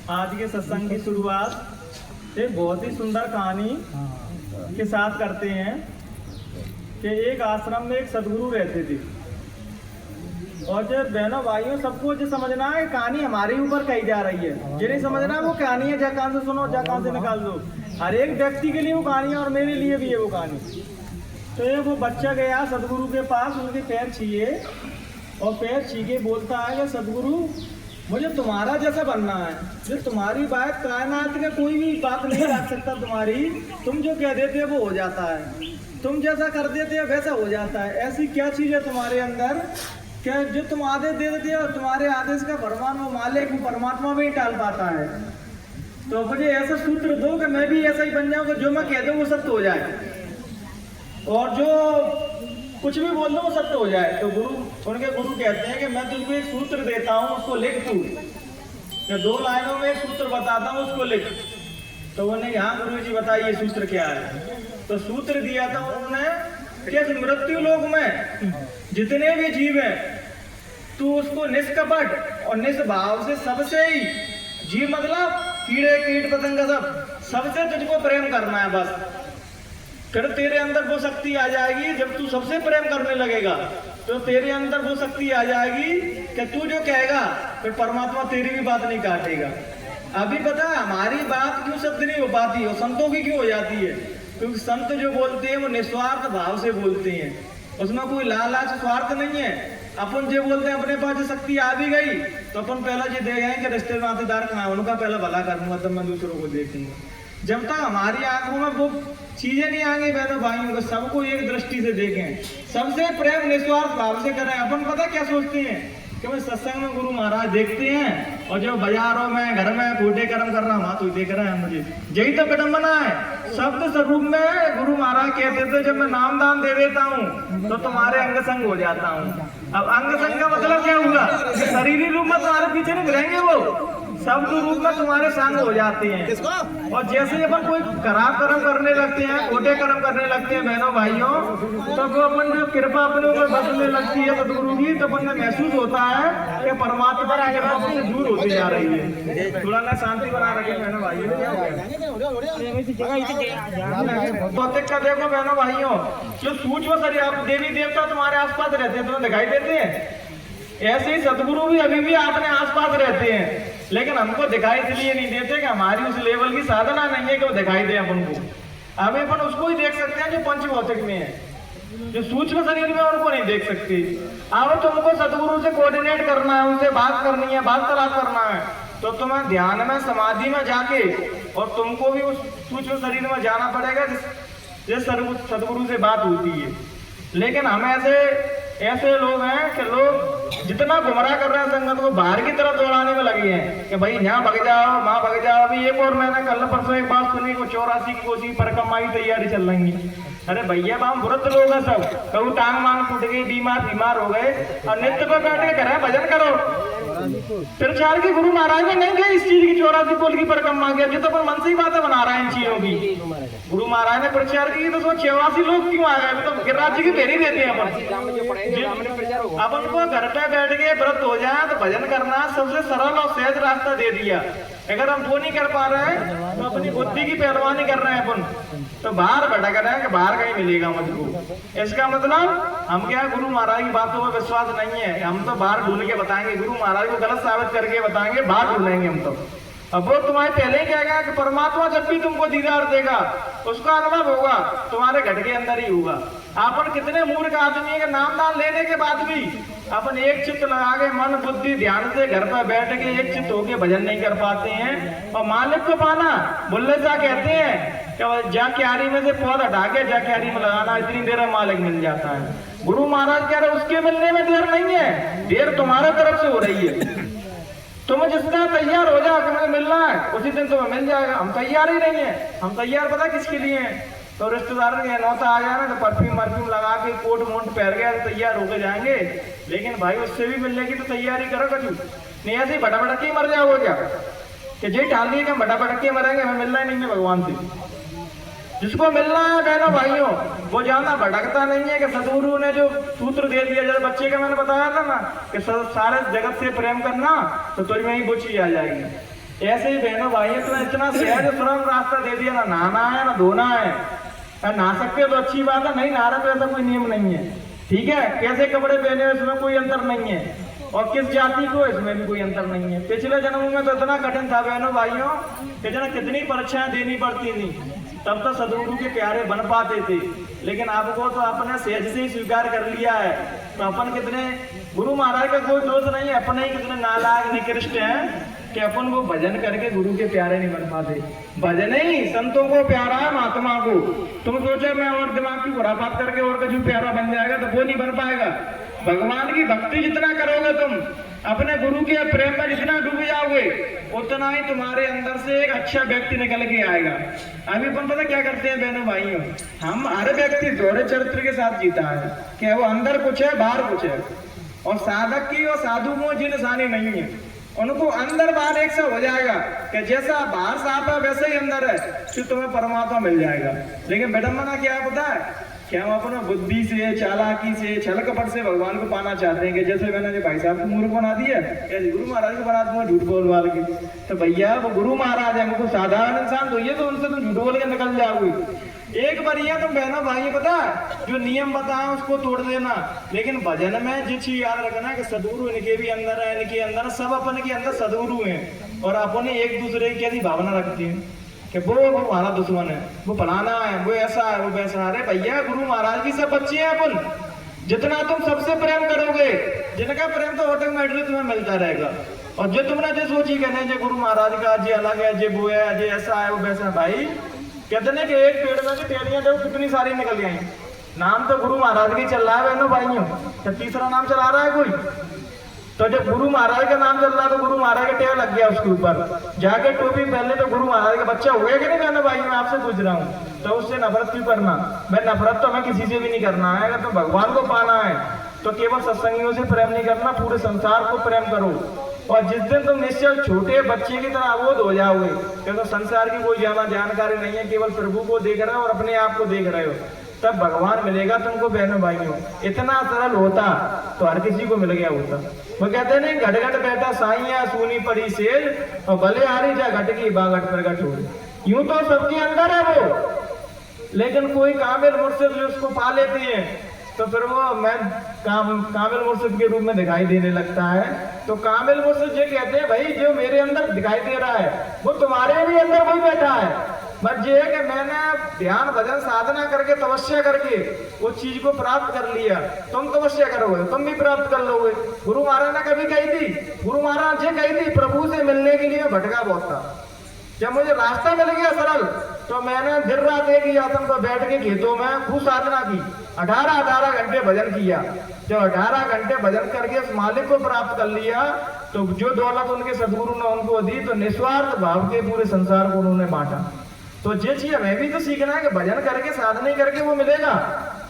आज के सत्संग की शुरुआत एक बहुत ही सुंदर कहानी के साथ करते हैं कि एक आश्रम में एक सदगुरु रहते थे। और जो बहनों भाइयों सबको जो समझना है कहानी हमारे ऊपर कही जा रही है, जो नहीं समझना वो कहानी है, जा कान से सुनो, जा कान से निकाल दो। हर एक व्यक्ति के लिए वो कहानी है और मेरे लिए भी है वो कहानी। तो ये वो बच्चा गया सदगुरु के पास, उनके पैर छीए और पैर छी के बोलता है कि सदगुरु मुझे तुम्हारा जैसा बनना है, जो तुम्हारी बात कायनात का कोई भी बात नहीं रख सकता तुम्हारी, तुम जो कह देते हो वो हो जाता है, तुम जैसा कर देते हो वैसा हो जाता है। ऐसी क्या चीज़ है तुम्हारे अंदर क्या जो तुम आदेश दे देते हो, तुम्हारे आदेश का फरमान वो मालिक वो परमात्मा में ही टाल पाता है। तो मुझे ऐसा सूत्र दो कि मैं भी ऐसा ही बन जाऊँ कि जो मैं कह दूँ वो सत्य हो जाए और जो कुछ भी बोल दो वो सत्य हो जाए। तो उनके गुरु कहते हैं कि मैं तुझको एक सूत्र देता हूँ, उसको लिख तू, मैं 2 लाइनों में एक सूत्र बताता हूँ, उसको लिख। तो उन्होंने हाँ गुरु जी बताइए सूत्र क्या है। तो सूत्र दिया था उन्होंने कि मृत्यु लोक में जितने भी जीव हैं तू उसको निष्कपट और निष्भाव से सबसे ही जीव मतलब कीड़े कीट पतंग सबसे तुझको प्रेम करना है बस। फिर तेरे अंदर वो शक्ति आ जाएगी, जब तू सबसे प्रेम करने लगेगा तो तेरे अंदर वो शक्ति आ जाएगी कि तू जो कहेगा फिर परमात्मा तेरी भी बात नहीं काटेगा। अभी पता हमारी बात क्यों सत्य नहीं हो पाती और संतों की क्यों हो जाती है, क्योंकि संत जो बोलते हैं वो निस्वार्थ भाव से बोलते हैं, उसमें कोई लालच स्वार्थ नहीं है। अपन जो बोलते हैं अपने पास जो शक्ति आ भी गई तो अपन पहला जो देखेंगे कि रिश्ते नातेदार कहाँ, उनका पहला भला करूंगा तब मैं दूसरों को देखूंगा। जब तक हमारी आंखों में वो चीजें नहीं आएंगी बहनों भाइयों को सबको एक दृष्टि से देखें, सबसे प्रेम निस्वार्थ भाव से करें। अपन पता क्या सोचते हैं कि मैं सत्संग में गुरु महाराज देखते हैं और जो बाजारों में घर में खोटे कर्म कर रहा हूँ तो देख रहे हैं, मुझे यही तो विडम्बना है। शब्द स्वरूप में गुरु महाराज कहते थे जब मैं नाम दान दे देता हूँ तो तुम्हारे अंग संग हो जाता हूँ। अब अंग संग का मतलब क्या हुआ, शरीरी रूप में तुम्हारे पीछे नहीं रहेंगे, वो शब्द रूप में तुम्हारे संग हो जाते हैं। और जैसे ही अपन कोई खराब कर्म करने लगते हैं, खोटे कर्म करने लगते हैं बहनों भाइयों, तो वो अपन जो कृपा अपने ऊपर बसने लगती है सदगुरु की, तो अपन में महसूस होता है कि परमात्मा की कृपा से दूर होती जा रही है। थोड़ा ना शांति बना रखे बहनों भाइयों। भौतिक का देखो बहनों भाइयों, जो सूक्ष्म शरीर देवी देवता तुम्हारे आसपास रहते हैं, तुम्हें दिखाई देते हैं, ऐसे ही सदगुरु भी अभी भी अपने आसपास रहते हैं, लेकिन हमको दिखाई इसलिए नहीं देते कि हमारी उस लेवल की साधना नहीं है कि वो दिखाई दे अपन को। हमें अपन उसको ही देख सकते हैं जो पंच भौतिक में है, जो सूक्ष्म शरीर में उनको नहीं देख सकते। अब तुमको सदगुरु से कोऑर्डिनेट करना है, उनसे बात करनी है, वार्तालाप करना है, तो तुम्हें ध्यान में समाधि में जाके और तुमको भी उस सूक्ष्म शरीर में जाना पड़ेगा जिस सदगुरु से बात होती है। लेकिन हम ऐसे लोग हैं कि लोग जितना गुमराह कर रहे हैं संगत को बाहर की तरफ दौड़ाने में लगे हैं कि भाई यहाँ भग जाओ वहाँ भग जाओ। अभी एक और मैंने कल परसों एक बात सुनी को 84 की कोसी परिक्रमा की तैयारी चल रही है। अरे भैया हम वृद्ध लोग हैं सब, कभी टांग मांग टूट गई, बीमार हो गए और नित्य पर बैठ के करें भजन करो। प्रचार की गुरु महाराज ने नहीं गए इस चीज की 84 कोल की परिक्रमा की, अभी तो अपन मन से ही बातें बना रहे हैं इन चीजों की। गुरु महाराज ने प्रचार की तो 84 लोग क्यों आ गए, अभी तो गिरिराज जी की फेरी देते हैं अपन को। घर पे बैठ के व्रत हो जाए तो भजन करना सबसे सरल और सहज रास्ता दे दिया। अगर हम वो नहीं कर पा रहे हैं तो अपनी बुद्धि की पहलवानी कर रहे हैं अपन, तो बाहर भटक रहे हैं कि बाहर कहीं मिलेगा मुझको। इसका मतलब हम क्या गुरु महाराज की बातों पर विश्वास नहीं है, हम तो बाहर ढूंढ के बताएंगे, गुरु महाराज को गलत साबित करके बताएंगे, बाहर ढूंढेंगे हम तो। अब वो तुम्हारे पहले ही कहेगा कि परमात्मा जब भी तुमको दीदार देगा उसका अनुभव होगा तुम्हारे घट के अंदर ही होगा। अपन कितने मूर्ख आदमी है कि नाम दान लेने के बाद भी अपन एक चित्त लगा के मन बुद्धि ध्यान से घर पर बैठ के एक चित्त होके भजन नहीं कर पाते हैं। और मालिक को पाना बुल्ले सा कहते हैं कि जा क्यारी में से पौधा हटा के जा क्यारी में लगाना, इतनी देर में मालिक मिल जाता है। गुरु महाराज कह रहे उसके मिलने में देर नहीं है, देर तुम्हारे तरफ से हो रही है। तुम जिस तरह तैयार हो जाओ कि मुझे मिलना है उसी दिन तुम्हें मिल जाएगा। हम तैयार ही नहीं है, हम तैयार पता किसके लिए हैं, तो रिश्तेदार के नौता आ जाए ना तो परफ्यूम लगा के कोट मोट पहन गया तो तैयार होकर जाएंगे। लेकिन भाई उससे भी मिलने की तो तैयारी करो कछु, नहीं ऐसे ही भटक के मर जाओ क्या कि जे ठाल दिए कि भटक के मरेंगे, हमें मिलना ही नहीं है भगवान से। जिसको मिलना है बहनों भाइयों वो ज्यादा भटकता नहीं है कि सदगुरु ने जो सूत्र दे दिया, जैसे बच्चे का मैंने बताया था ना कि सारे जगत से प्रेम करना तो तुझ में ही वो चीज आ जाएगी। ऐसे ही बहनों भाइयों तो इतना सहज सरल रास्ता दे दिया, ना नहाना है ना धोना है। नहा सकते हो तो अच्छी बात है, नहीं नहा रहे तो ऐसा कोई नियम नहीं है, ठीक है। कैसे कपड़े पहने हो इसमें कोई अंतर नहीं है, और किस जाति को इसमें भी कोई अंतर नहीं है। पिछले जन्मों में तो इतना कठिन था बहनों भाइयों कि जना कितनी परीक्षाएं देनी पड़ती थी, तब तो सदगुरु के प्यारे बन पाते थे। लेकिन आपको तो आपने सहज से ही स्वीकार कर लिया है, तो अपन कितने गुरु महाराज का कोई दोष नहीं है, अपने ही कितने नालायक निकृष्ट हैं कि अपन वो भजन करके गुरु के प्यारे नहीं बन पाते। भजन ही संतों को प्यारा है, महात्मा को। तुम सोचो मैं और दिमाग की खुरापात करके और कछु प्यारा बन जाएगा तो वो नहीं बन पाएगा। भगवान की भक्ति जितना करोगे तुम, अपने गुरु के प्रेम में जितना डूब जाओगे, उतना ही तुम्हारे अंदर से एक अच्छा व्यक्ति निकल के आएगा। अभी अपन पता क्या करते हैं बहनों भाइयों, हम हर व्यक्ति दोहरे चरित्र के साथ जीता है कि वो अंदर कुछ है बाहर कुछ है। और साधक की और साधु में जिन निशानी नहीं है, उनको अंदर बाहर एक सा हो जाएगा कि जैसा बाहर साफ है वैसे ही अंदर है, फिर तुम्हें परमात्मा मिल जाएगा। लेकिन विडंबना क्या पता है कि हम अपना बुद्धि से, चालाकी से, छल कपट से भगवान को पाना चाहते हैं। कि जैसे मैंने जो भाई साहब को मूर्ख बना दिया, गुरु महाराज को बना दूंगा झूठ बोल वाल के, तो भैया वो गुरु महाराज है, मुझको साधारण इंसान तो ये तो उनसे तुम झूठ बोल के निकल जाओगे। एक बार ये तुम बहनों भाई पता है जो नियम बताए उसको तोड़ देना, लेकिन भजन में जो चीज याद रखना कि सदगुरु इनके भी अंदर है, इनके अंदर सब अपन के अंदर सदगुरु हैं। और अपने एक दूसरे की कैसी भावना रखते हैं कि वो हमारा दुश्मन है, वो फलाना है, वो ऐसा है, वो वैसा। अरे भैया गुरु महाराज की सब बच्चे हैं अपन, जितना तुम सबसे प्रेम करोगे, जिनका प्रेम तो ऑटोमेटिकली तुम्हें मिलता रहेगा। और जो तुमने जो सोची कहने जो गुरु महाराज का जे अलग है, जे वो है, जे ऐसा है, वो वैसा है, भाई कहते हैं कि एक पेड़ में की टेलियां देखो कितनी सारी निकल गई। नाम तो गुरु महाराज की चल रहा है बहनों भाइयों, तो तीसरा नाम चला रहा है कोई। तो जब गुरु महाराज का नाम चल रहा है तो गुरु महाराज का टेल लग गया उसके ऊपर, जाके टोपी पहले तो गुरु महाराज का बच्चा हो गया कि नहीं बहनों भाई। मैं आपसे पूछ रहा हूँ, तो उससे नफरत क्यों करना? मैं नफरत तो हमें किसी से भी नहीं करना है। अगर तो भगवान को पाना है तो केवल सत्संगियों से प्रेम नहीं करना, पूरे संसार को प्रेम करो। और जिस दिन तुम निश्चय छोटे बच्चे की तरह अबोध हो जाओगे, क्योंकि संसार की कोई ज्यादा जानकारी नहीं है, केवल प्रभु को देख रहे हो और अपने आप को देख रहे हो, तब भगवान मिलेगा तुमको बहनों भाइयों। इतना सरल होता तो हर किसी को मिल गया होता। वो कहते नहीं घट घट बैठा साइया सूनी पड़ी सेज, और भले हारी जा घट की बागट प्रगट हो। यूं तो सबके अंदर है वो, लेकिन कोई कामिल मुर्शिद उसको पा लेते हैं तो फिर वो मैं कामिल मुर्शिद के रूप में दिखाई देने लगता है। तो कामिल मुर्शिद ये कहते हैं भाई जो मेरे अंदर दिखाई दे रहा है वो तुम्हारे भी अंदर वही बैठा है। बस ये है कि मैंने ध्यान भजन साधना करके तपस्या करके उस चीज को प्राप्त कर लिया। तुम तपस्या करोगे तुम भी प्राप्त कर लोगे। गुरु महाराज ने कभी कही थी, गुरु महाराज ये कही थी, प्रभु से मिलने के लिए भटका बहुत था। जब मुझे रास्ता मिल गया सरल तो मैंने दिन रात एक ही आसन पर बैठ के खेतों में खूब साधना की, 18 घंटे भजन किया। जब 18 घंटे भजन करके उस मालिक को प्राप्त कर लिया तो जो दौलत उनके सदगुरु ने उनको दी तो निस्वार्थ भाव के पूरे संसार को उन्होंने बांटा। तो ये चीज हमें भी तो सीखना है कि भजन करके साधना करके वो मिलेगा,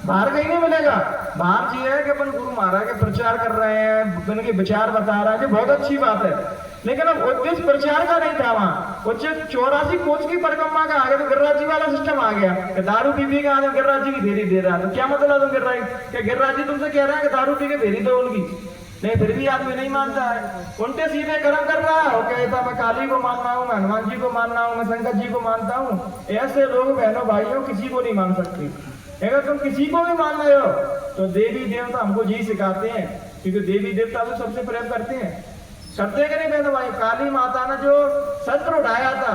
बाहर कहीं नहीं मिलेगा। बाहर चीज है कि अपन गुरु महाराज के प्रचार कर रहे हैं, उनके विचार बता रहा है, बहुत अच्छी बात है, लेकिन अब उद्देश्य प्रचार का नहीं था वहाँ। 84 कोच की परिक्रमा का आ गया तो गिरिराज जी वाला सिस्टम आ गया कि दारू पी के आदमी गिरिराज जी की फेरी दे रहा है। तो क्या मतलब तुम गिरिराज जी तुमसे कह रहा है कि दारू पी के फेरी दो उनकी, नहीं फिर भी आदमी नहीं मानता है, उल्टे सीधे कर्म कर रहा है। वो कहता मैं काली को मानना हूँ, मैं हनुमान जी को मानना हूँ, मैं शंकर जी को मानता हूँ। ऐसे लोग बहनों भाइयों किसी को नहीं मान सकते। अगर तुम किसी को भी मान रहे हो तो देवी देवता हमको जी सिखाते हैं, क्योंकि देवी देवता तो सबसे प्रेम करते हैं, करते कि नहीं बहनों भाई। काली माता ने जो शस्त्र उठाया था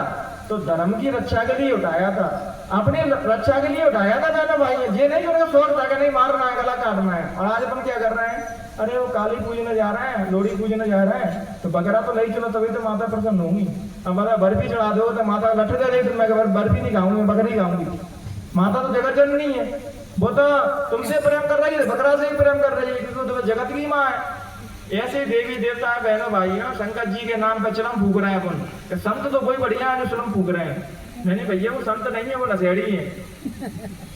तो धर्म की रक्षा के लिए उठाया था, अपनी रक्षा के लिए उठाया था बहनों भाई। ये नहीं उनका शौक था कि नहीं मारना है, गला काटना है। और आज अपन क्या कर रहे हैं, अरे वो काली पूजने जा रहे हैं, लोहड़ी पूजने जा रहे हैं तो बकरा तो नहीं चलो तभी तो माता प्रसन्न होंगी। हमारा बर्फी चढ़ा दो तो माता लठ दे रही, मैं बर्फी नहीं खाऊंगी, बकरी खाऊंगी। माता तो जगत जननी है, वो तो तुमसे प्रेम कर रही है, बकरा से ही प्रेम कर रही है, क्योंकि तो जगत की माँ है। ऐसे देवी देवता है बहनों भाइयों, शंकर जी के नाम पर चलम फूक रहे हैं अपन। संत तो कोई बढ़िया है जो चलम फूक रहे हैं, नहीं भैया वो संत नहीं है, वो नशेड़ी है।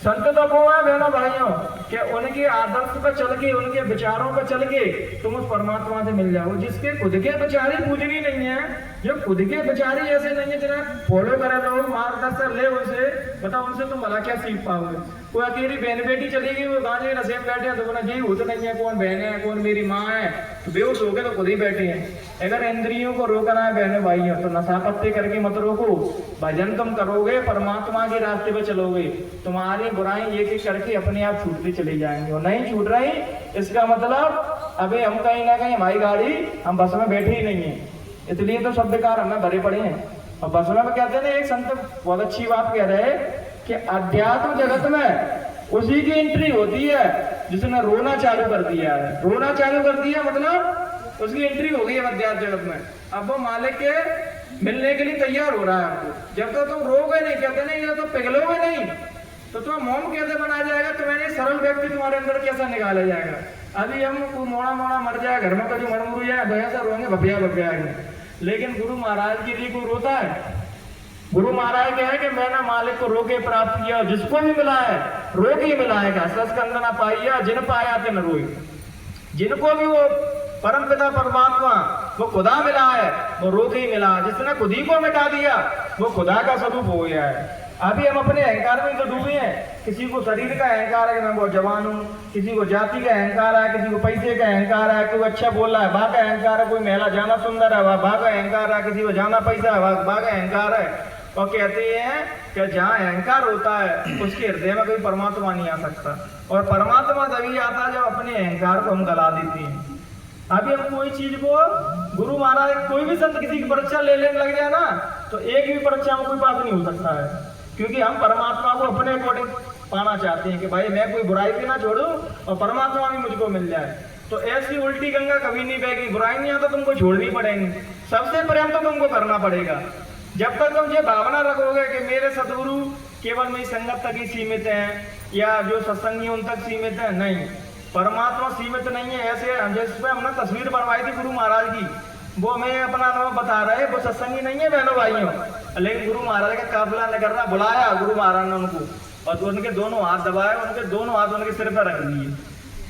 संत तो वो है बहनों भाइयों कि उनके आदर्श पर चल के, उनके विचारों पर चल के तुम उस परमात्मा से मिल जाओ। जिसके खुद के विचारी पूजनी नहीं है, जो खुद के विचारी ऐसे नहीं है जिन्हें फॉलो करे लोग, मार्गदर्शन ले उनसे, बताओ उनसे तुम भला क्या सीख पाओगे। कोई अकेली बहन बेटी चली गई, वो गांजे नशे में बैठे हैं तो बोला जी वो तो नहीं है, कौन बहन है कौन मेरी माँ है, तो बेहोश हो गए तो खुद ही बैठे हैं। अगर इंद्रियों को रोकना है बहने भाई तो नशा पत्ते करके मत रोको, भजन तुम करोगे परमात्मा के रास्ते पे चलोगे, तुम्हारी बुराई एक एक करके अपने आप छूटती चली जाएंगे। और नहीं छूट रही इसका मतलब अभी हम कहीं ना कहीं हमारी गाड़ी हम बस में बैठे ही नहीं है, इसलिए तो सब बेकार हमें भरे पड़े हैं। और बस में कहते हैं ना, एक संत बहुत अच्छी बात कह रहे हैं कि अध्यात्म जगत में उसी की एंट्री होती है जिसने रोना चालू कर दिया है। रोना चालू कर दिया मतलब उसकी एंट्री हो गई है अध्यात्म जगत में। अब वो मालिक के मिलने के लिए तैयार हो रहा है आपको। जब तक तुम रोगे नहीं, कहते नहीं ये तो पिघलोगे नहीं तो तुम मोम कैसे बनाया जाएगा, तुम्हारे सरल व्यक्ति तुम्हारे अंदर कैसा निकाला जाएगा। अभी हम मोड़ा मोड़ा मर जाए घर में, कभी मरमुर जाए दया से रोएंगे भपिया भपिया। लेकिन गुरु महाराज के लिए कोई रोता है? गुरु महाराज कह है कि मैंने मालिक को रोके प्राप्त किया, जिसको भी मिला है रोक ही मिलाएगा। सस्कंद न पाइया जिन पाया तिन रोई। जिनको भी वो परम पिता परमात्मा वो खुदा मिला है वो रोक ही मिला। जिसने खुद ही को मिटा दिया वो खुदा का स्वरूप हो गया है। अभी हम अपने अहंकार में तो डूबे हैं। किसी को शरीर का अहंकार है कि मैं बहुत जवान हूँ, किसी को जाति का अहंकार है, किसी को पैसे का अहंकार है, कोई अच्छा बोल रहा है बा का अहंकार है, कोई महिला जाना सुंदर है बा का अहंकार है, किसी को जाना पैसा है बा का अहंकार है। और कहते हैं कि जहाँ अहंकार होता है उसके हृदय में कोई परमात्मा नहीं आ सकता। और परमात्मा तभी आता है जब अपने अहंकार को हम गला देते हैं। अभी हम कोई चीज को गुरु महाराज कोई भी संत किसी की परीक्षा लेने लग जाए ना तो एक भी परीक्षा में कोई बात नहीं हो सकता है, क्योंकि हम परमात्मा को अपने अकॉर्डिंग पाना चाहते हैं कि भाई मैं कोई बुराई भी ना छोड़ूं और परमात्मा भी मुझको मिल जाए। तो ऐसी उल्टी गंगा कभी नहीं बहेगी। बुराई नहीं आता तुमको छोड़नी पड़ेगी, सबसे प्रेम तो तुमको करना पड़ेगा। जब तक तुम ये भावना रखोगे कि मेरे सदगुरु केवल मेरी संगत तक ही सीमित हैं या जो सत्संगी उन तक सीमित है, नहीं, परमात्मा सीमित नहीं है। ऐसे जिसपे हमने तस्वीर बनवाई थी गुरु महाराज की, वो हमें अपना नाम बता रहे, वो सत्संगी नहीं है बहनों भाइयों, लेकिन गुरु महाराज का काफिला निकलना बुलाया गुरु महाराज ने उनको और तो उनके दोनों हाथ दबाए, उनके दोनों हाथ उनके सिर पर रख दिए।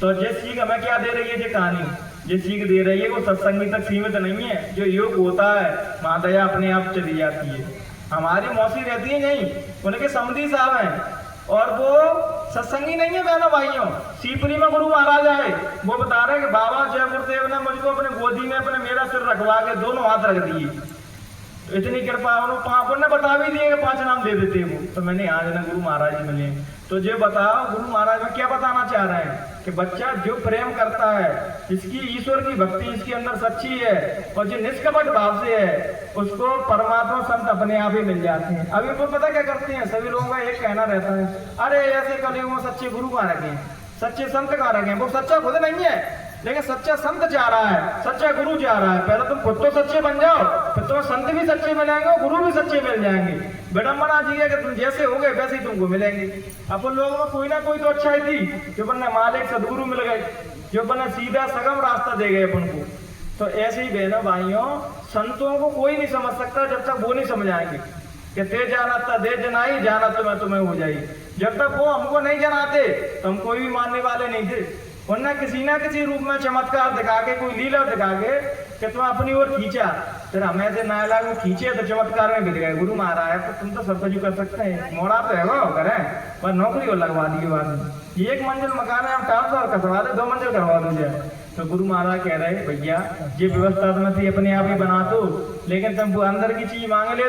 तो ये सीख हमें क्या दे रही है ये कहानी? ये सीख दे रही है वो सत्संगी तक सीमित नहीं है। जो योग होता है वहां दया अपने आप चली जाती है। हमारी मौसी रहती है यहीं, उनके समधी साहब हैं और वो सत्संगी नहीं है बहनों भाइयों। सीपरी में गुरु महाराज आए, वो बता रहे कि बाबा जय गुरुदेव ने मुझको अपने गोदी में अपने मेरा सिर रखवा के दोनों हाथ रख दिए। तो इतनी कृपा उन्होंने बता भी दिए 5 नाम दे देते वो। तो मैंने आज ना गुरु महाराज जी मिले तो जो बताओ गुरु महाराज में क्या बताना चाह रहे हैं कि बच्चा जो प्रेम करता है, इसकी ईश्वर की भक्ति इसके अंदर सच्ची है और जो निष्कपट भाव से है उसको परमात्मा संत अपने आप ही मिल जाते हैं। अभी वो पता क्या करते हैं, सभी लोगों का एक कहना रहता है, अरे ऐसे कलयुग में सच्चे गुरु कहाँ रखे, सच्चे संत कहाँ रखे। वो सच्चा खुद नहीं है, लेकिन सच्चा संत जा रहा है, सच्चा गुरु जा रहा है। पहले तुम खुद तो सच्चे बन जाओ, फिर तुम्हें संत भी सच्चे मिलेंगे, गुरु भी सच्चे मिल जाएंगे। विडम्बना जी है कि तुम जैसे हो गए वैसे ही तुमको मिलेंगे। अपन लोगों में कोई ना कोई तो अच्छाई थी जो बनने मालिक सदगुरु मिल गए, जो बनने सीधा सगम रास्ता दे गए अपन को। तो ऐसे ही बहनों भाइयों, संतों को कोई नहीं समझ सकता जब तक वो नहीं समझाएंगे कि ते जाना था दे जनाई, जाना तुम्हें तुम्हें हो जाए। जब तक वो हमको नहीं जनाते तो हम कोई भी मानने वाले नहीं थे। वरना किसी ना किसी रूप में चमत्कार दिखा के, कोई लीला दिखा के कि तुम अपनी ओर खींचा, फिर हमें से नायला को खींचे तो चमत्कार में गिर गए। गुरु महाराज तो तुम तो सब कुछ कर सकते हैं, मोड़ा तो है वो करें पर नौकरी को लगवा दी बाद में। 1 मंजिल मकान है हम टाल कसवा दे, 2 मंजिल करवा दो जाए। तो गुरु महाराज कह रहे भैया ये व्यवस्था तुम्हें थी अपने आप ही बना दो, लेकिन तुम अंदर की चीज मांग ले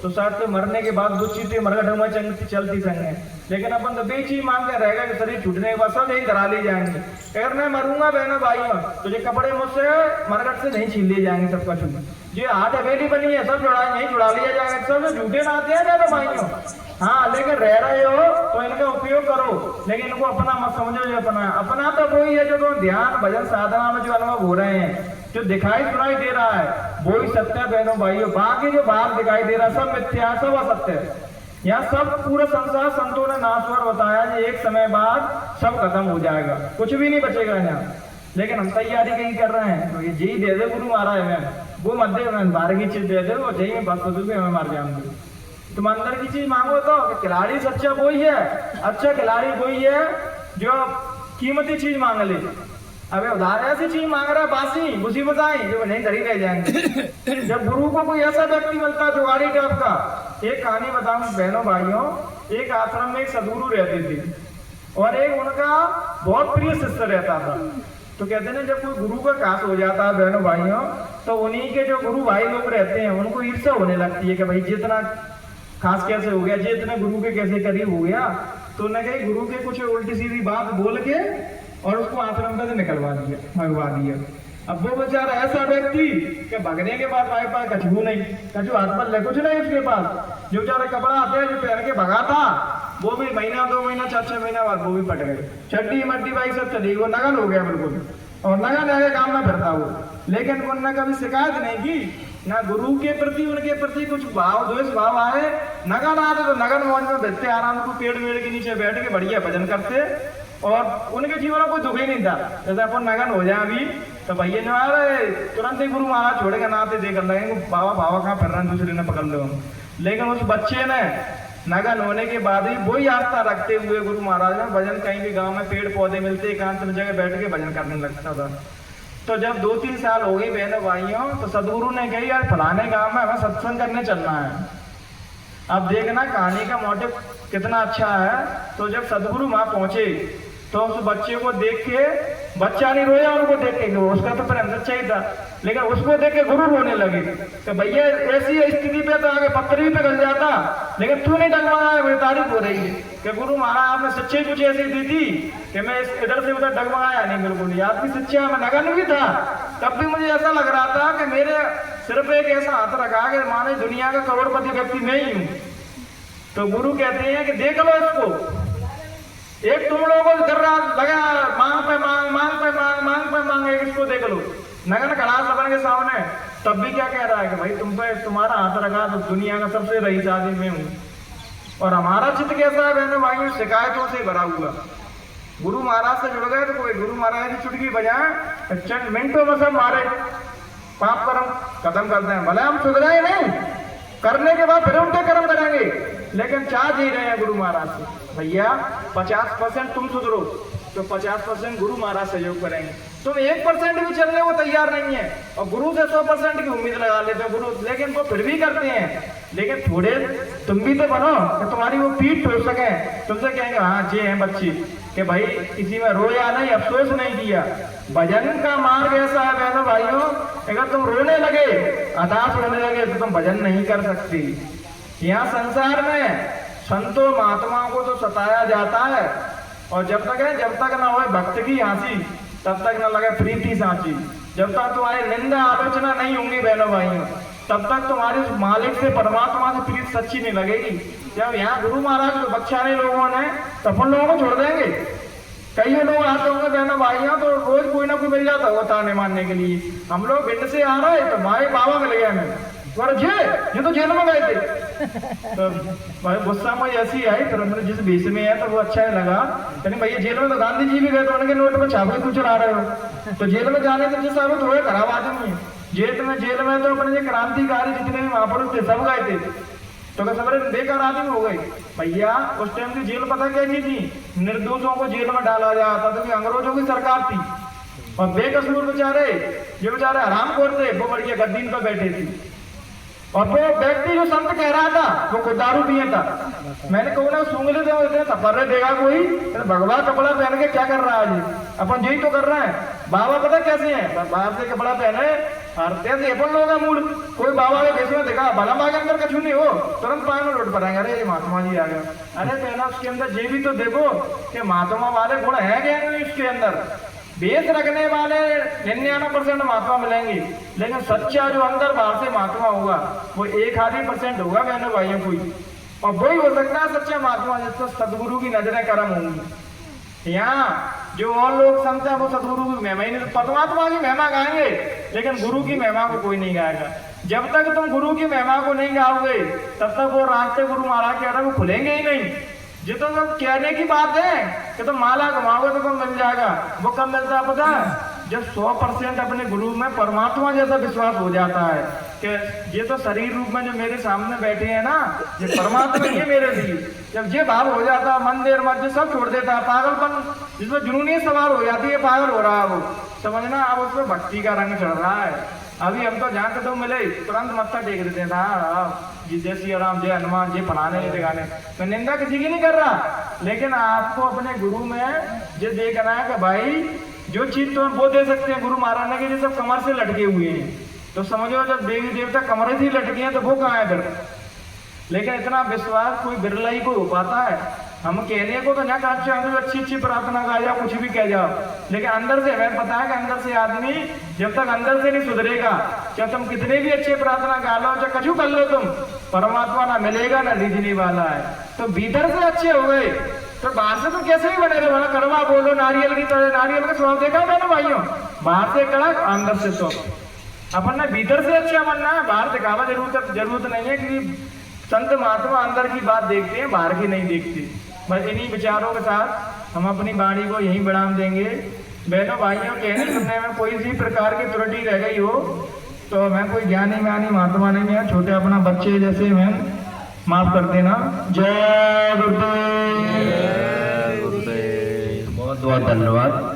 तो शायद तो मरने के बाद कुछ चीजें मरगट चलती संग है। लेकिन अपन तो बे चीज मांग के रहेगा कि शरीर छूटने के बाद सब यही धरा ले जाएंगे। अगर मैं मरूंगा बहनों भाइयों तो ये कपड़े मुझसे मरगट से नहीं छीन ले जाएंगे, सबका छूट जो हाथ हवेली बनी है सब नहीं छुड़ा लिया जाएगा। सब झूठे ना आते हैं बहनों भाइयों। हाँ, लेकिन रह रहे हो तो इनका उपयोग करो, लेकिन इनको अपना मत समझो। जो अपना तो वही है जो ध्यान भजन साधना में जो अनुभव हो रहे हैं, जो दिखाई सुनाई दे रहा है वही सत्य है बहनों भाइयों। बाकी जो बाहर दिखाई दे रहा है सब मिथ्या, सब असत्य है। यहाँ सब पूरा संसार संतों ने नाश्वर बताया कि एक समय बाद सब खत्म हो जाएगा, कुछ भी नहीं बचेगा यहाँ। लेकिन हम तैयारी कहीं कर रहे हैं तो ये जी दे दे गुरु महाराज में वो मध्य में 12 की चीज दे दे और जही में बस मैं मार जाऊंगी। तुम अंदर की चीज मांगो तो खिलाड़ी सच्चा वही है, अच्छा खिलाड़ी वही है जो कीमती चीज मांग ले। अबे उधार ऐसी चीज मांग रहा है बासी मुसीबत आई जो नहीं धरी रह जाएंगे। जब गुरु को कोई ऐसा व्यक्ति मिलता है जुगाड़ी टाइप का। एक कहानी बताऊं बहनों भाइयों, एक आश्रम में एक सदगुरु रहते थे। और एक उनका बहुत प्रिय शिष्य रहता था। तो कहते हैं जब कोई गुरु का कास हो जाता है बहनों भाइयों, तो उन्हीं के जो गुरु भाई लोग रहते हैं उनको ईर्ष्या होने लगती है कि भाई जितना खास कैसे हो गया, जितने गुरु के कैसे करीब हो गया। तो उन्होंने कही गुरु के कुछ उल्टी सीधी बात बोल के और उसको आश्रम से निकलवा दिया, भगवा दिया। अब वो बेचारा ऐसा व्यक्ति कि भगने के बाद भाई पास कछू नहीं, कछू हाथ पर ले कुछ नहीं उसके पास। जो बेचारा कपड़ा आते हैं जो पहन के भगा था वो भी महीना 2 महीना 4-6 महीना बाद वो भी पट गए, चड्डी मड्डी भाई सब चली, वो नगन हो गया बिल्कुल, और नगन आगे काम में फिरता वो। लेकिन उन्होंने कभी शिकायत नहीं की, ना गुरु के प्रति उनके प्रति कुछ भाव द्वेष भाव आए। नगन आते तो नगन मौज में बैठते आराम को, पेड़ वेड़ के नीचे बैठ के बढ़िया भजन करते, और उनके जीवन में कोई दुख ही नहीं था। जैसे अपन नगन हो जाए अभी तो भैया जो आ रहे तुरंत ही गुरु महाराज छोड़ के नाते देकर लगेंगे बाबा बाबा कहाँ फिर रहे हैं, दूसरे ने पकड़ लो। लेकिन उस बच्चे ने नगन होने के बाद ही वही आस्था रखते हुए गुरु महाराज ने भजन, कहीं भी गांव में पेड़ पौधे मिलते एकांत में जगह बैठ के भजन करने लगता था। तो जब 2-3 साल हो गई बहनों भाइयों, तो सदगुरु ने कही यार फलाने गांव में हमें सत्संग करने चलना है। अब देखना कहानी का मोटिव कितना अच्छा है। तो जब सदगुरु वहां पहुंचे तो उस बच्चे को देख के, बच्चा नहीं रोया उनको देख के, उसका तो प्रेम सच्चा ही था, लेकिन उसको देख के गुरु रोने लगे कि भैया ऐसी स्थिति पे तो आगे पत्थर भी पिघल जाता, लेकिन तू नहीं डगमगाया, मेरी तारीफ हो रही है कि गुरु महाराज आपने सच्चाई कुछ ऐसी दी थी कि मैं इधर से उधर डगमगाया नहीं, बिल्कुल नहीं। आपकी सच्चा मैं नगन भी था, तब भी मुझे ऐसा लग रहा था कि मेरे सिर पे एक ऐसा हाथ रखा कि माने दुनिया का करोड़पति व्यक्ति मैं ही हूँ। तो गुरु कहते हैं कि देख लो इसको, एक तुम लोगों को कर रहा लगा मांग पे मांग, मांग पे मांग, मांग पे मांग, एक इसको देख लो नगन खड़ा सबन के सामने, तब भी क्या कह रहा है कि भाई तुम पे तुम्हारा हाथ रखा तो दुनिया का सबसे रईस आदमी मैं हूँ। और हमारा चित्त कैसा है बहनों भाइयों, शिकायतों से भरा हुआ। गुरु महाराज से जुड़ गए तो कोई गुरु महाराज की चुटकी बजाए चंद मिनटों में सब मारे पाप कर्म खत्म करते हैं। भले हम सुधरे नहीं, करने के बाद फिर उनके कर्म करेंगे, लेकिन चाह जी रहे हैं गुरु महाराज से भैया 50% तुम सुधरो तो 50% गुरु महाराज सहयोग करेंगे। तुम 1% भी चलने को तैयार नहीं है और गुरु से 100% की उम्मीद लगा लेते हो गुरु, लेकिन वो फिर भी करते हैं। लेकिन थोड़े तुम भी तो बनो कि तुम्हारी वो पीठ ठोक सके, तुमसे कहेंगे हाँ जी हैं बच्ची कि भाई किसी में रोया नहीं, अफसोस नहीं किया। भजन का मार्ग ऐसा है बहनों भाइयों, अगर तुम रोने लगे, हताश होने लगे तो तुम भजन नहीं कर सकती। यहाँ संसार में संतों महात्माओं को तो सताया जाता है, और जब तक ना हो भक्त की हंसी तब तक ना लगे प्रीति सांची। जब तक तुम्हारी निंदा आलोचना नहीं होंगी बहनों भाइयों, तब तक तुम्हारे मालिक से परमात्मा से प्रीति सच्ची नहीं लगेगी। जब यहाँ गुरु महाराज को बख्शा नहीं लोगों ने तो अपन लोगों को छोड़ देंगे। कई लोग आते होंगे बहनों भाइयों तो रोज कोई ना कोई मिल जाता होगा ताने मारने के लिए। हम लोग भिंड से आ रहे तो माए बाबा मिल गया हमें, ये तो जेल में गए थे। तो भाई गुस्सा में ऐसी आई, फिर हमने जिस बीच में है तो वो अच्छा ही लगा। यानी भैया जेल में तो गांधी जी भी गए तो उनके नोट में छापे कुछ चला रहे हो, तो जेल में जाने से जिस साबित हुए खराब आदमी है। जेल में तो अपने जो क्रांतिकारी जितने भी महापुरुष थे सब गए थे, तो क्या सब बेकार आदमी हो गए। भैया उस टाइम की जेल पता क्या थी, निर्दोषों को जेल में डाला जाता था, क्योंकि अंग्रेजों की सरकार थी और बेकसूर बेचारे जो बेचारे हरामखोर थे वो बढ़िया गद्दीन पर बैठे थे। और वो व्यक्ति जो संत कह रहा था वो खुद दारू पिए था। मैंने कहूँ ना सूंघले थे थप्पड़ देगा कोई, भगवा कपड़ा पहन के क्या कर रहा है, अपन यही तो कर रहे हैं। बाबा पता कैसे हैं, बाहर से कपड़ा पहने हरते थे अपन लोगों का मूड, कोई बाबा के भेष में देखा भला के अंदर कछु नहीं हो, तुरंत पाए में लौट पड़ेंगे, अरे ये महात्मा जी आ गया। अरे पहला उसके अंदर ये भी तो देखो कि महात्मा वाले गुण है क्या नहीं उसके अंदर। बेस रखने वाले 99% महात्मा मिलेंगे, लेकिन सच्चा जो अंदर बाहर से महात्मा होगा वो 1-2% होगा बहनों भाइयों कोई, और वही हो सकता है सच्चा महात्मा जिसको सदगुरु की नजरें करम होंगी। यहाँ जो और लोग संत है वो सदगुरु की महिमा ही नहीं, परमात्मा की महिमा गाएंगे लेकिन गुरु की महिमा को कोई नहीं गाएगा। जब तक तुम गुरु की महिमा को नहीं गाओगे तब तक वो रास्ते गुरु महाराज कह रहे वो खुलेंगे ही नहीं। जो तो कहने की बात है कि तुम माला घुमाओगे तो तुम मिल जाएगा, वो कब मिलता है पता है, जब 100% अपने गुरु में परमात्मा जैसा विश्वास हो जाता है कि ये तो शरीर रूप में जो मेरे सामने बैठे हैं ना, ये परमात्मा ही है मेरे लिए, जब ये भाव हो जाता है मंदिर मस्जिद सब छोड़ देता है, पागलपन जिसमें जुनूनी सवार हो जाती है, पागल हो रहा है वो, समझना अब उसमें भक्ति का रंग चढ़ रहा है। अभी हम तो जहाँ तो मिले तुरंत मत्था टेक देते हैं, जी जय श्री राम, जय हनुमान, जय फलाने जय गाने। मैं निंदा किसी की नहीं कर रहा, लेकिन आपको अपने गुरु में ये देखना है कि भाई जो चीज तो वो दे सकते हैं गुरु महाराज ने कि जो सब कमर से लटके हुए हैं, तो समझो जब देवी देवता कमरे से ही लटके हैं तो वो कहाँ है फिर। लेकिन इतना विश्वास कोई बिरला ही को हो पाता है। हम कहने को तो ना कहा चाहते अच्छी अच्छी प्रार्थना गा जाओ, कुछ भी कह जाओ, लेकिन अंदर से हमें पता है कि अंदर से आदमी जब तक अंदर से नहीं सुधरेगा, चाहे तुम कितने भी अच्छे प्रार्थना गा लो, चाहे कछु कर लो, तुम परमात्मा ना मिलेगा ना रिझने वाला है। तो भीतर से अच्छे हो गए तो बाहर से तो कैसे ही बने रहे, बड़ा कड़वा बोलो, नारियल की तरह, नारियल का स्वाद देखा मैंने भाइयों, बाहर से कड़क अंदर से तो अपन ने भीतर से अच्छा बनना है, बाहर दिखावा जरूरत नहीं है, क्योंकि संत महात्मा अंदर की बात देखते हैं, बाहर की नहीं देखते। बस इन्हीं विचारों के साथ हम अपनी वाणी को यहीं बढ़ाम देंगे। बहनों भाइयों, कहने सुनने में कोई सी प्रकार की त्रुटि रह गई हो तो मैं कोई ज्ञानी म्यानी महात्मा नहीं है, छोटे अपना बच्चे जैसे मैं, माफ कर देना। जय गुरुदेव। बहुत बहुत धन्यवाद।